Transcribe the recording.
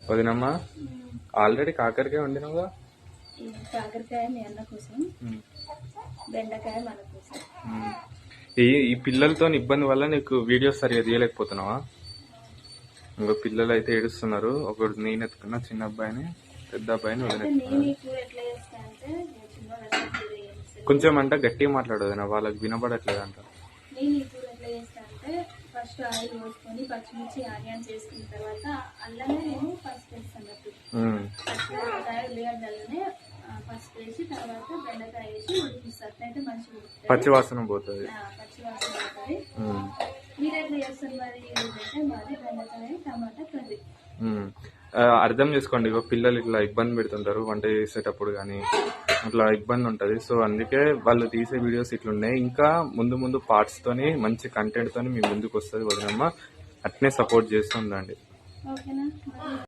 వదినమ్మా already కాకరకాయ వండినావుగా. కాకరకాయ మీ అన్న కోసం, బెండకాయ మన కోసం. ఈ పిల్లలతో ఇబ్బంది వల్ల నీకు వీడియోస్ సరిగా తీయలేకపోతున్నావా? ఇంకో పిల్లలు అయితే ఏడుస్తున్నారు. ఒకడు నేను ఎత్తుకున్నా, చిన్న అబ్బాయిని, పెద్ద అబ్బాయిని వదిలేస్తున్నారు. కొంచెం అంటే గట్టిగా మాట్లాడదు, వాళ్ళకి వినపడట్లేదు అంట. నేను ఈ కూర ఎట్లా చేస్తా అంటే ఫస్ట్ ఆయిల్ పోసుకొని పచ్చిమిర్చి ఆనియన్ చేసుకున్న తర్వాత అల్లనే నేను ఫస్ట్ వేస్తాను. పచ్చిమిరపకాయ ఉల్లిగడ్డలనే ఫస్ట్ వేసి తర్వాత బెండకాయ వేసి ఉడికిస్తారు. అయితే మంచిగా పచ్చివాసన పోతుంది. పచ్చివాసన పోతుంది. మీరు ఎట్లా చేస్తారు మరి? అంటే మాది బెండకాయ టమాటా కర్రీ. అర్థం చేసుకోండి, ఇగో పిల్లలు ఇట్లా ఇబ్బంది పెడుతుంటారు వంట చేసేటప్పుడు కానీ, అట్లా ఇబ్బంది ఉంటుంది. సో అందుకే వాళ్ళు తీసే వీడియోస్ ఇట్లున్నాయి. ఇంకా ముందు ముందు పార్ట్స్ తోని మంచి కంటెంట్ తోని మీ ముందుకు వస్తుంది వదినమ్మ. అట్నే సపోర్ట్ చేస్తూ ఉండండి. ఓకేనా?